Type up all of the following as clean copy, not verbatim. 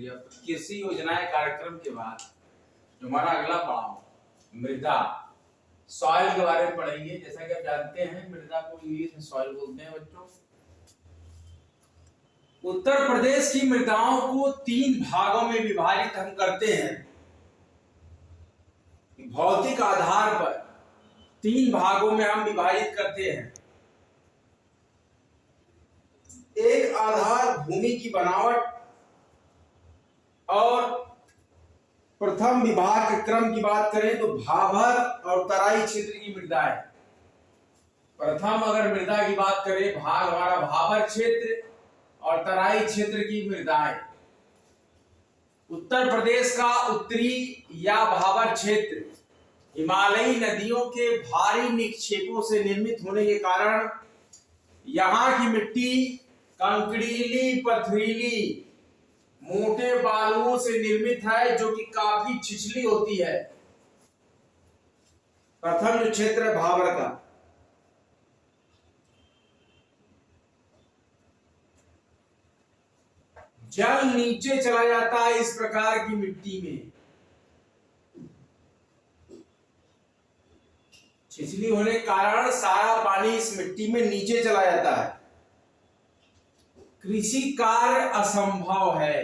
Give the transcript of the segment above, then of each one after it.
चलिए अब कृषि योजनाएं कार्यक्रम के बाद जो हमारा अगला पड़ाव मृदा सॉइल के बारे में पढ़ेंगे। जैसा कि आप जानते हैं मृदा को इंग्लिश में सॉइल बोलते हैं बच्चों। उत्तर प्रदेश की मृदाओं को 3 भागों में विभाजित हम करते हैं। भौतिक आधार पर 3 भागों में हम विभाजित करते हैं। एक आधार भूमि की बनावट और प्रथम विभाग के क्रम की बात करें तो भाभर और तराई क्षेत्र की मृदाएं। प्रथम अगर मृदा की बात करें भाग हमारा भाभर क्षेत्र और तराई क्षेत्र की मृदाएं। उत्तर प्रदेश का उत्तरी या भाभर क्षेत्र हिमालयी नदियों के भारी निक्षेपों से निर्मित होने के कारण यहाँ की मिट्टी कंकड़ीली पथरीली मोटे बालुओं से निर्मित है जो कि काफी छिछली होती है। प्रथम जो क्षेत्र है भाभर का, जल नीचे चला जाता है इस प्रकार की मिट्टी में। छिछली होने के कारण सारा पानी इस मिट्टी में नीचे चला जाता है। कृषि कार्य असंभव है।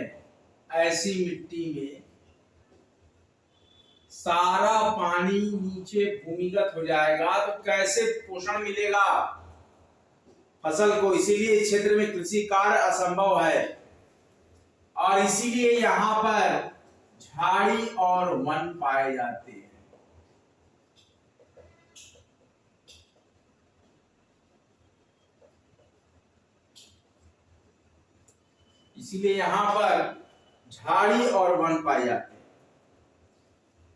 ऐसी मिट्टी में सारा पानी नीचे भूमिगत हो जाएगा तो कैसे पोषण मिलेगा फसल को। इसीलिए इस क्षेत्र में कृषि कार्य असंभव है और इसीलिए यहां पर झाड़ी और वन पाए जाते हैं। इसीलिए यहां पर झाड़ी और वन पाए जाते हैं।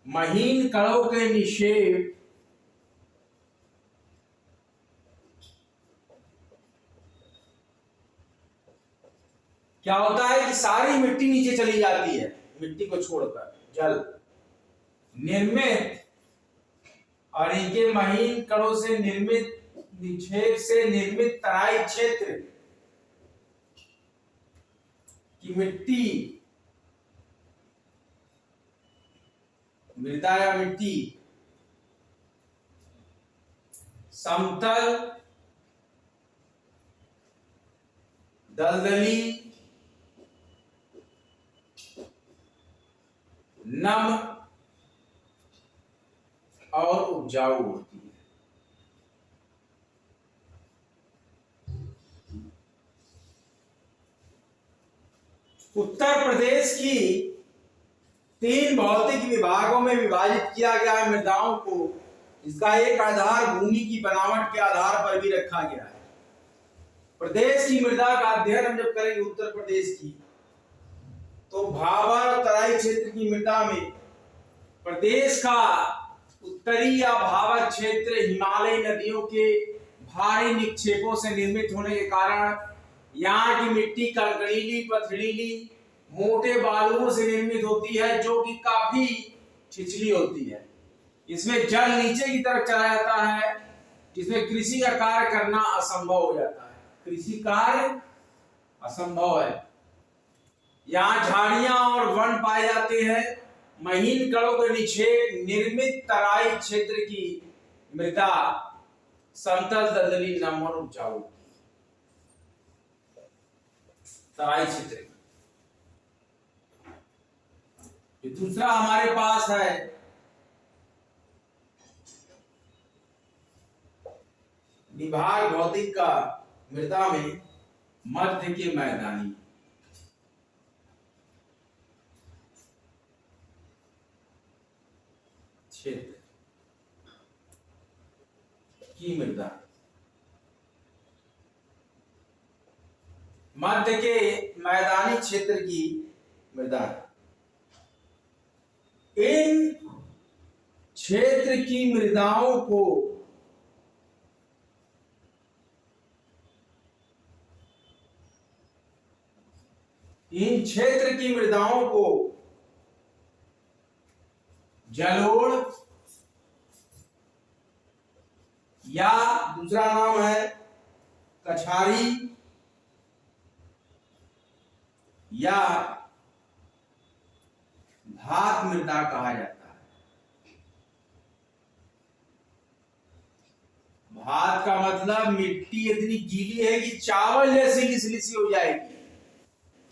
महीन कणों के निक्षेप क्या होता है कि सारी मिट्टी नीचे चली जाती है। मिट्टी को छोड़कर जल निर्मित और इनके महीन कणों से निर्मित निक्षेप से निर्मित तराई क्षेत्र की मिट्टी मृदा या मिट्टी समतल दलदली नम और उपजाऊ होती है। उत्तर प्रदेश की 3 भौतिक विभागों में विभाजित किया गया है मृदाओं को। इसका एक आधार भूमि की बनावट के आधार पर भी रखा गया है। प्रदेश की मृदा का अध्ययन हम जब करेंगे उत्तर प्रदेश की तो भाभर और तराई क्षेत्र की मृदा में प्रदेश का उत्तरी या भाभर क्षेत्र हिमालयी नदियों के भारी निक्षेपों से निर्मित होने के कारण यहाँ की मिट्टी कंकड़ीली पथरीली मोटे बालुओं से निर्मित होती है जो कि काफी छिछली होती है। इसमें जल नीचे की तरफ चला जाता है जिसमें कृषि का कार्य करना असंभव हो जाता है। कृषि कार्य असंभव है। यहाँ झाड़ियां और वन पाए जाते हैं। महीन कणों के निक्षेप निर्मित तराई क्षेत्र की मृदा समतल दलदली नम और उपजाऊ तराई क्षेत्र। दूसरा हमारे पास है विभाग भौतिक का मृदा में मध्य के मैदानी क्षेत्र की मृदा। मध्य के मैदानी क्षेत्र की मृदा। इन क्षेत्र की मृदाओं को जलोढ़ या दूसरा नाम है कछारी या भात मृदा कहा जाता है। भात का मतलब मिट्टी इतनी गीली है कि चावल जैसी लिसलिसी हो जाएगी।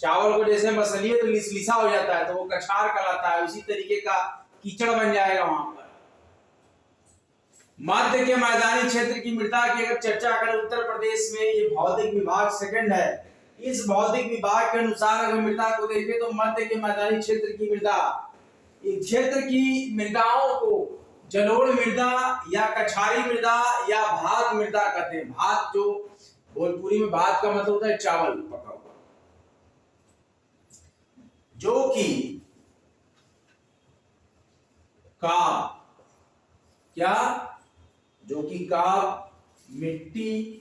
चावल को जैसे मसलिए तो लिसलिसा हो जाता है तो वो कछार कहलाता है, उसी तरीके का कीचड़ बन जाएगा वहां पर। मध्य के मैदानी क्षेत्र की मृदा की अगर चर्चा करें, उत्तर प्रदेश में ये भौतिक विभाग सेकंड है। इस भौतिक विभाग के अनुसार अगर मृदा को देखें तो मध्य के मैदानी क्षेत्र की मृदा, इस क्षेत्र की मृदाओं को जलोढ़ मृदा या कछारी मृदा या भात मृदा कहते हैं। भात जो भोजपुरी में भात का मतलब होता है चावल पका हुआ, जो कि काब, क्या, जो कि काब, मिट्टी,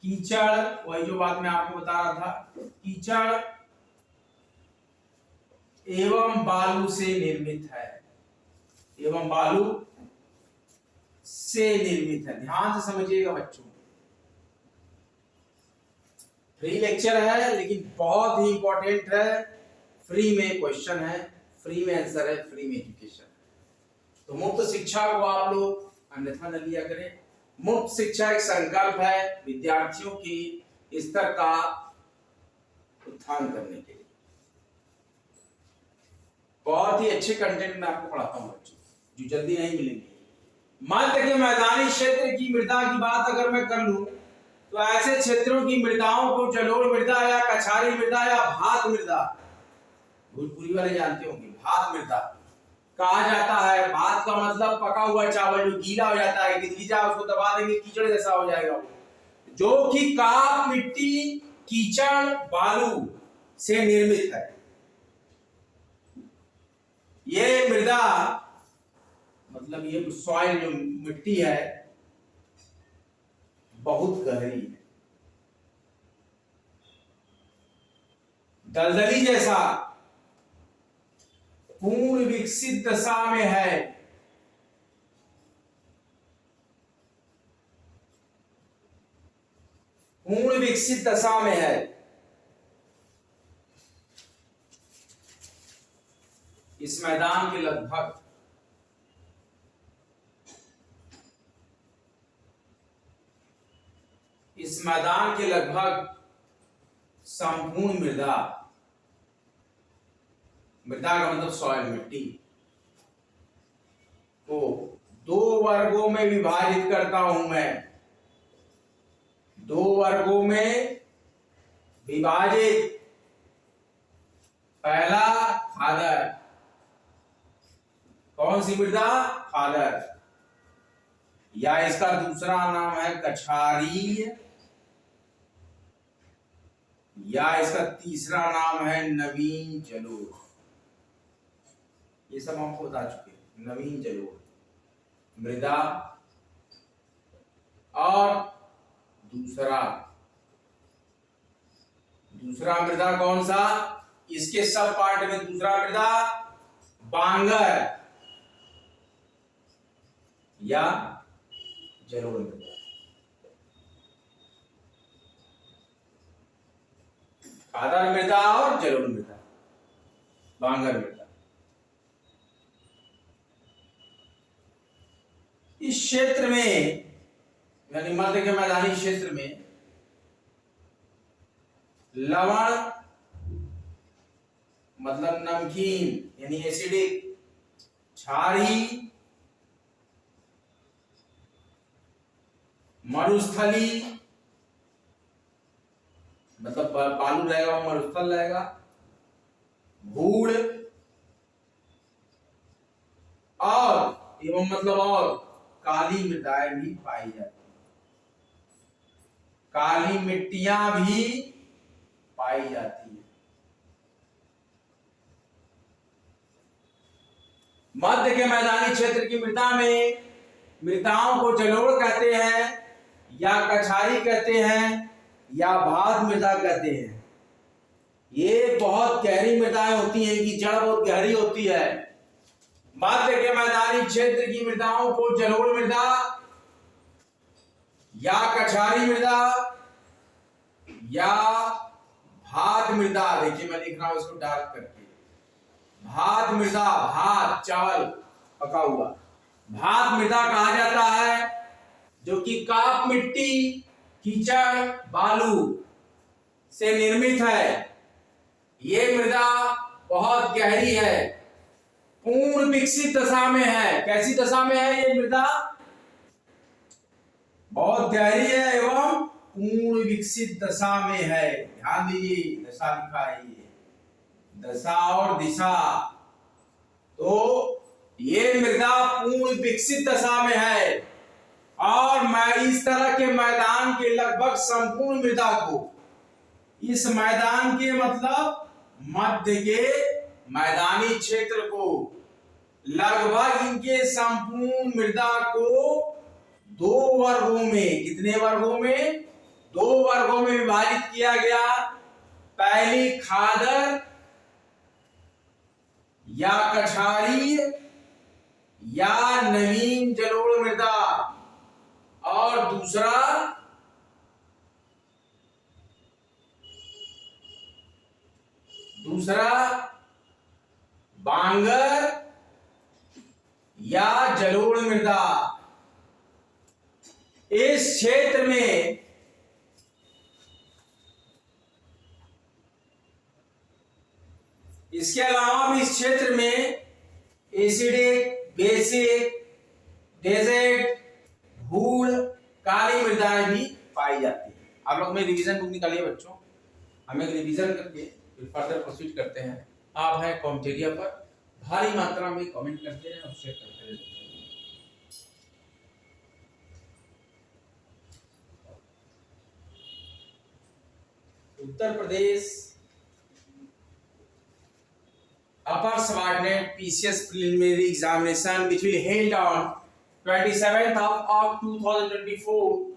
कीचड़, वही जो बात मैं आपको बता रहा था, कीचड़ एवं बालू से निर्मित है, एवं बालू से निर्मित है। ध्यान से समझिएगा बच्चों, फ्री लेक्चर है लेकिन बहुत ही इंपॉर्टेंट है। फ्री में क्वेश्चन है, फ्री में आंसर है, फ्री में एजुकेशन है। तो मुफ्त शिक्षा को आप लोग अन्यथा न लिया करें। मुफ्त शिक्षा एक संकल्प है विद्यार्थियों की स्तर का उत्थान करने के लिए। बहुत ही अच्छे कंटेंट में आपको पढ़ाता हूं बच्चों, जो जल्दी नहीं मिलेंगे। मध्य के मैदानी क्षेत्र की मृदा की बात अगर मैं कर लूं तो ऐसे क्षेत्रों की मृदाओं को जलोढ़ मृदा या कछारी मृदा या भात मृदा, भोजपुरी वाले जानते होंगे, भात मृदा कहा जाता है। भात का मतलब पका हुआ चावल जो गीला हो जाता है, गिदगिजा, उसको दबा देंगे कीचड़ जैसा हो जाएगा, जो कि काप, मिट्टी, कीचड़, बालू से निर्मित है। ये मृदा मतलब ये सॉइल जो मिट्टी है बहुत गहरी है, दलदली जैसा, पूर्ण विकसित दशा में है। पूर्ण विकसित दशा में है। इस मैदान के लगभग संपूर्ण मृदा, मृदा का मतलब सॉइल, मिट्टी, को दो वर्गों में विभाजित करता हूं मैं। दो वर्गों में विभाजित। पहला खादर, कौन सी मृदा? खादर, या इसका दूसरा नाम है कछारी, या इसका तीसरा नाम है नवीन जलोढ़। ये सब हमको बता चुके हैं। नवीन जलोढ़ मृदा, और दूसरा मृदा कौन सा? इसके सब पार्ट में दूसरा मृदा बांगर या जलोढ़ मृदा। खादर मृदा और जलोढ़ मृदा, बांगर मृदा। इस क्षेत्र में यानी मध्य के मैदानी क्षेत्र में लवण मतलब नमकीन यानी एसिडिक, क्षारी, मरुस्थली मतलब बालू रहेगा वो मरुस्थल रहेगा, भूड़ और एवं मतलब और काली मृदाएं भी पाई जाती हैं। काली मिट्टियां भी पाई जाती है। मध्य के मैदानी क्षेत्र की मृदा में मृदाओं को जलोढ़ कहते हैं या कछारी कहते हैं या भात मृदा कहते हैं। ये बहुत गहरी मृदाएं होती हैं कि जड़ बहुत गहरी होती है। मध्य के मैदानी क्षेत्र की मृदाओं को जलोढ़ मृदा या कछारी मृदा या भात मृदा, देखिए मैं लिख रहा हूं इसको डार्क करके, भात मृदा, भात चावल पका हुआ, भात मृदा कहा जाता है, जो कि काप मिट्टी, कीचड़, बालू से निर्मित है। ये मृदा बहुत गहरी है, पूर्ण विकसित दशा में है। कैसी दशा में है ये मृदा? बहुत गहरी है एवं पूर्ण विकसित दशा में है। ध्यान दीजिए, दशा लिखा है, ये दशा और दिशा। तो ये मृदा पूर्ण विकसित दशा में है और मैं इस तरह के मैदान के लगभग संपूर्ण मृदा को, इस मैदान के मतलब मध्य के मैदानी क्षेत्र को, लगभग इनके संपूर्ण मृदा को दो वर्गों में, कितने वर्गों में? दो वर्गों में विभाजित किया गया। पहली खादर या कछारी या नवीन जलोढ़ मृदा, और दूसरा बांगर या जलोढ़ मृदा। इस क्षेत्र में इसके अलावा भी इस क्षेत्र में एसिडिक, बेसिक, डेजर्ट, धूल, काली मृदाएं भी पाई जाती है। आप लोग में रिवीजन बुक निकालिए बच्चों, हमें रिवीजन करके फिर फर्दर प्रोसीड करते हैं। आप हैं कॉमेंटेरिया पर, भारी मात्रा में कमेंट करते हैं और शेयर करते हैं। उत्तर प्रदेश अपर subordinate PCS preliminary examination which will held on 27th of August 2024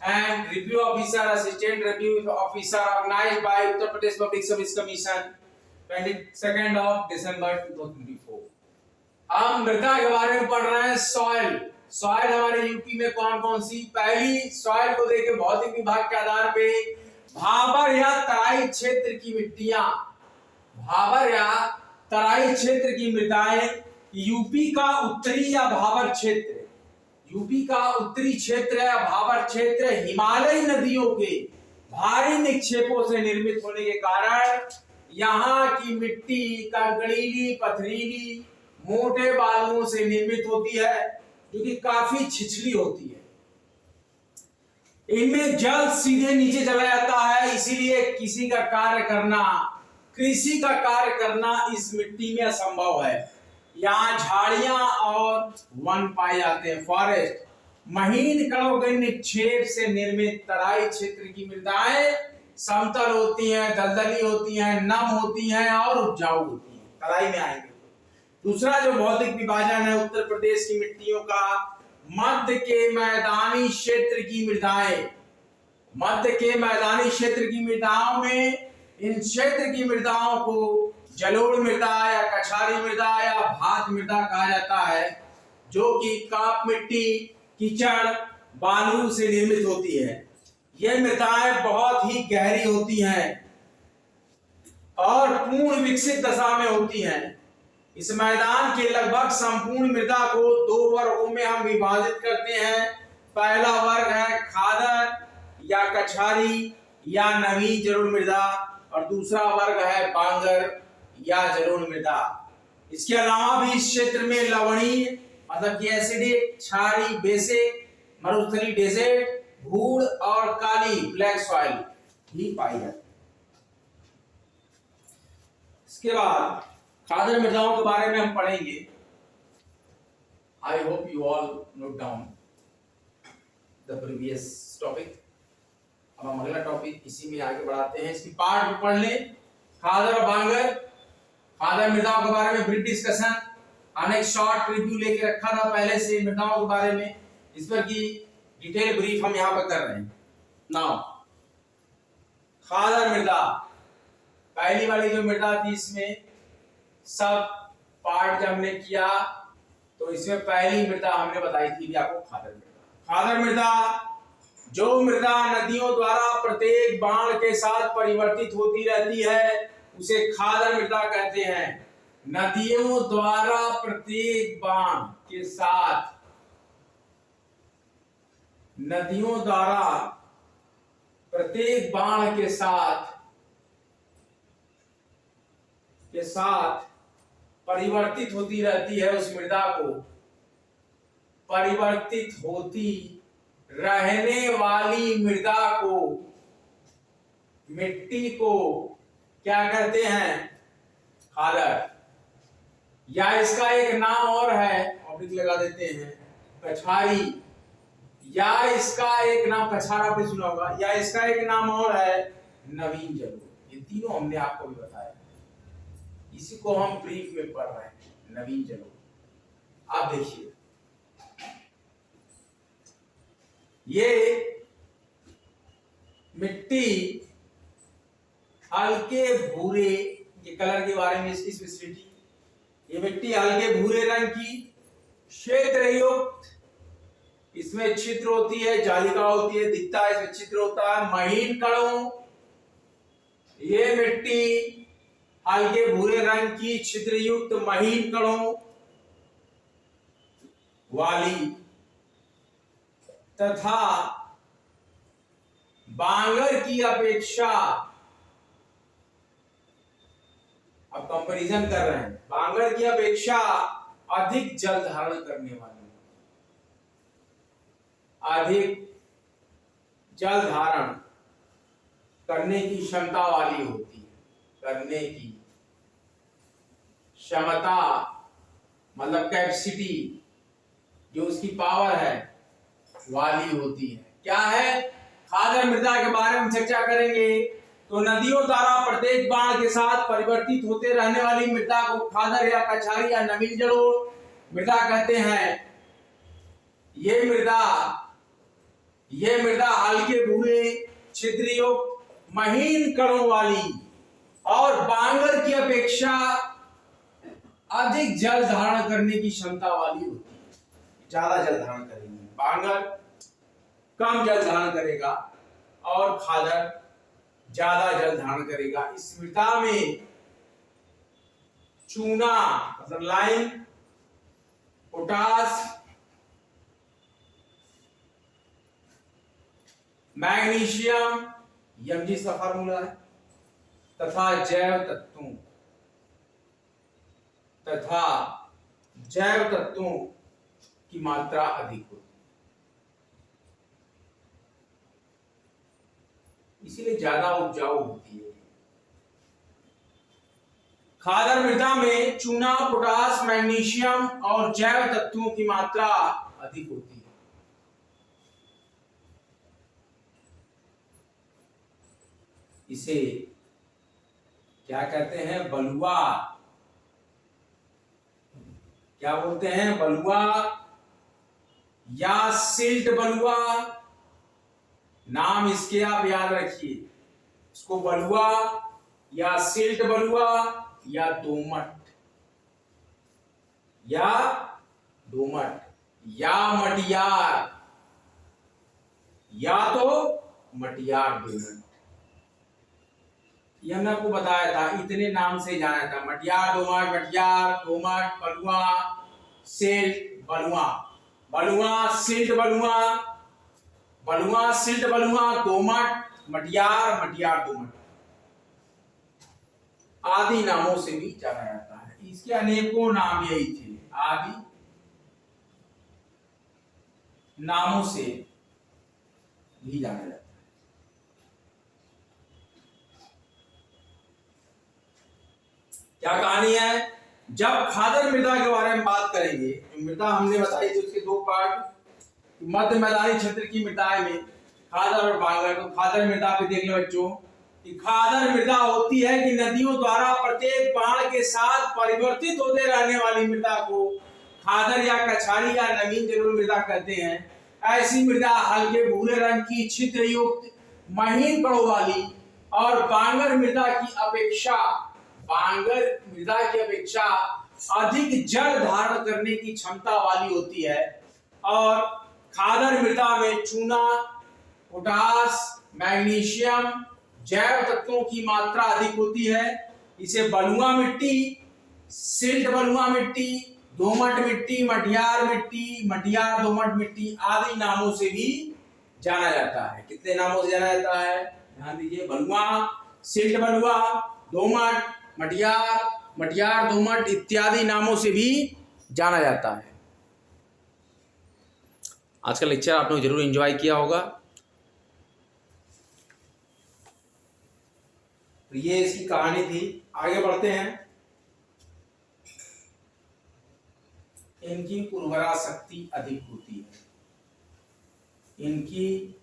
and review officer, assistant review officer organized by Uttar Pradesh Public Service Commission 22nd of December 2024। हम मृदा के बारे में पढ़ रहे हैं। सॉइल हमारे यूपी में कौन कौन सी? पहली सॉइल को देखे भौतिक विभाग के आधार पे भाबर या तराई क्षेत्र की मिट्टियां, भाबर या तराई क्षेत्र की मृदाएं, यूपी का उत्तरी या भाबर क्षेत्र, यूपी का उत्तरी क्षेत्र या भाबर क्षेत्र हिमालयी नदियों के भारी निक्षेपों से निर्मित होने के कारण यहाँ की मिट्टी कंकड़ीली, पथरीली, मोटे बालुओं से निर्मित होती है, जो कि काफी छिछली होती है। इनमें जल सीधे नीचे चला जाता है, इसीलिए किसी का कार्य करना, कृषि का कार्य करना इस मिट्टी में असंभव है। यहाँ झाड़ियां और वन पाए जाते हैं, फॉरेस्ट। महीन कणों के निक्षेप से निर्मित तराई क्षेत्र की मृदाएं समतल होती हैं, दलदली होती हैं, नम होती हैं और उपजाऊ होती हैं। तराई में आएंगे। दूसरा जो भौतिक विभाजन है उत्तर प्रदेश की मिट्टियों का, मध्य के मैदानी क्षेत्र की मृदाएं, मध्य के मैदानी क्षेत्र की मृदाओं में, इन क्षेत्र की मृदाओं को जलोढ़ मृदा या कछारी मृदा या भात मृदा कहा जाता है, जो कि काप मिट्टी, कीचड़, बालू से निर्मित होती है। ये मृदाएं बहुत ही गहरी होती हैं और पूर्ण विकसित दशा में होती हैं। इस मैदान के लगभग संपूर्ण मृदा को दो वर्गों में हम विभाजित करते हैं। पहला वर्ग है खादर या कछारी या नवीन जलोढ़ मृदा, और दूसरा वर्ग है बांगर या जलोढ़ मृदा। इसके अलावा भी इस क्षेत्र में लवणीय मतलब कि एसिडिक, क्षारीय, बेसिक, मरुस्थलीय, डेजर्ट, धूल और काली ब्लैक सॉइल भी पाई जाती है। इसके बाद खादर मृदाओं के बारे में हम पढ़ेंगे। I hope you all note down the previous topic. अब हम अगला टॉपिक इसी में आगे बढ़ाते हैं। इसकी पार्ट पढ़ लें। खादर और बांगर, खादर मृदाओं के बारे में ब्रीफ डिस्कशन, अनेक शॉर्ट रिव्यू लेके रखा था पहले से मृदाओं के बारे में, इस पर की डिटेल ब्रीफ हम यहाँ पर कर रहे हैं। नाउ खादर मृदा, पहली वाली जो मृदा थी, इसमें सब पार्ट जब हमने किया तो इसमें पहली मृदा हमने बताई थी आपको खादर मृदा। खादर मृदा जो मृदा नदियों द्वारा प्रत्येक बाढ़ के साथ परिवर्तित होती रहती है, उसे खादर मृदा कहते हैं। नदियों द्वारा प्रत्येक बाण के साथ, नदियों द्वारा प्रत्येक बाण के साथ परिवर्तित होती रहती है। उस मृदा को परिवर्तित होती रहने वाली मृदा को, मिट्टी को क्या कहते हैं? खादर। या इसका एक नाम और है, ऑब्लिक लगा देते हैं, कछारी। या इसका एक नाम, कछारा आपने सुना होगा। या इसका एक नाम और है नवीन जलोढ़। ये तीनों हमने आपको भी बताया, इसी को हम ब्रीफ में पढ़ रहे हैं, नवीन जलोढ़। आप देखिए, ये मिट्टी हल्के भूरे, ये कलर के बारे में इसकी स्पेसिफिसिटी, ये मिट्टी हल्के भूरे रंग की, क्षेत्रयुक्त, इसमें छिद्र होती है, जालिका होती है, दिखता है, इसमें छिद्र होता है, महीन कणों। ये मिट्टी हल्के भूरे रंग की, छिद्रयुक्त, महीन कणों वाली तथा बांगर की अपेक्षा, अब कंपैरिजन कर रहे हैं, बांगर की अपेक्षा अधिक जल धारण करने वाली, अधिक जल धारण करने की क्षमता वाली होती है। करने की क्षमता मतलब कैपेसिटी, जो उसकी पावर है, वाली होती है। क्या है? खादर मृदा के बारे में चर्चा करेंगे। तो नदियों द्वारा प्रत्येक बाण के साथ परिवर्तित होते रहने वाली मृदा को खादर या कछारी या नवीन जलोढ़ मृदा कहते हैं। ये मृदा हल्के भूरे, छिद्रयुक्त, महीन कणों वाली और बांगर की अपेक्षा अधिक जल धारण करने की क्षमता वाली होती है। ज्यादा जल धारण करेगी, बांगर कम जल धारण करेगा और खादर ज्यादा जल धारण करेगा। इस मृदा में चूना मतलब लाइम, पोटास, मैग्नीशियम, Mg का फार्मूला है, तथा जैव तत्वों की मात्रा अधिक होती है, इसीलिए ज्यादा उपजाऊ होती है। खादर मृदा में चूना, पोटास, मैग्नीशियम और जैव तत्वों की मात्रा अधिक होती है। इसे क्या कहते हैं? बलुआ। क्या बोलते हैं? बलुआ या सिल्ट बलुआ। नाम इसके आप याद रखिए, इसको बलुआ या सिल्ट बलुआ या दोमट या मटियार या तो मटियार दोमट। ये हमने आपको बताया था, इतने नाम से जाना था, मटियार दोमट, बलुआ, सिल्ट बलुआ, दोमट, मटियार दोमट आदि नामों से भी जाना जाता है। इसके अनेकों नाम यही थे, आदि नामों से भी जाना जाता है। क्या कहानी है? जब खादर मृदा के बारे में बात करेंगे, मृदा हमने बताई थी उसके दो पार्ट, मध्य मैदानी क्षेत्र की मृदाएं में खादर और बांगर। तो खादर मृदा पे देख लो बच्चों कि खादर मृदा होती है कि नदियों द्वारा प्रत्येक बाण के साथ परिवर्तित होते रहने वाली मृदा को खादर या कछारी या नवीन जलोढ़ मृदा कहते हैं। ऐसी मृदा हल्के भूरे रंग की, छिद्रयुक्त, महीन कणों वाली और बांगर मृदा की अपेक्षा अधिक जल धारण करने की क्षमता वाली होती है। और खादर मृदा में चूना, पोटास, मैग्नीशियम, जैव तत्वों की मात्रा अधिक होती है। इसे बलुआ मिट्टी सिल्ट बलुआ मिट्टी, दोमट मिट्टी, मटियार मिट्टी, मटियार दोमट मिट्टी आदि नामों से भी जाना जाता है। कितने नामों से जाना जाता है? ध्यान दीजिए, बलुआ, सिल्ट बलुआ, दोमट, मटियार, मटियार दोमट इत्यादि नामों से भी जाना जाता है। आज का लेक्चर आप लोग जरूर एंजॉय किया होगा। तो ये इसकी कहानी थी। आगे बढ़ते हैं। इनकी उर्वरा शक्ति अधिक होती है। इनकी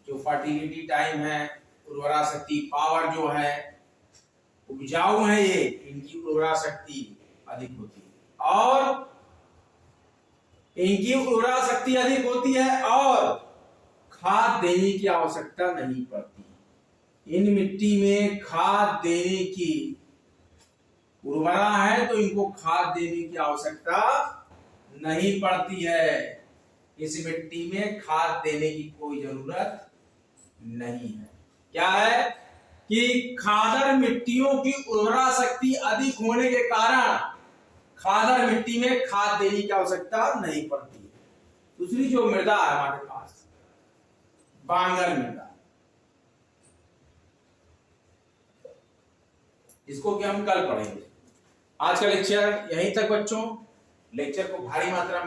जो फर्टिलिटी टाइम है, उर्वरा शक्ति पावर जो है, उपजाऊ है ये, इनकी उर्वरा शक्ति अधिक होती है और इनकी उर्वरा शक्ति अधिक होती है और खाद देने की आवश्यकता नहीं पड़ती। इन मिट्टी में खाद देने की उर्वरा है तो इनको खाद देने की आवश्यकता नहीं पड़ती है। इस मिट्टी में खाद देने की कोई जरूरत नहीं है। क्या है कि खादर मिट्टियों की उर्वरा शक्ति अधिक होने के कारण खादर मिट्टी में खाद देने की आवश्यकता नहीं पड़ती है। दूसरी जो मृदा है हमारे पास, बांगर मृदा, इसको कि हम कल पढ़ेंगे। आज का लेक्चर यहीं तक बच्चों। लेक्चर को भारी मात्रा में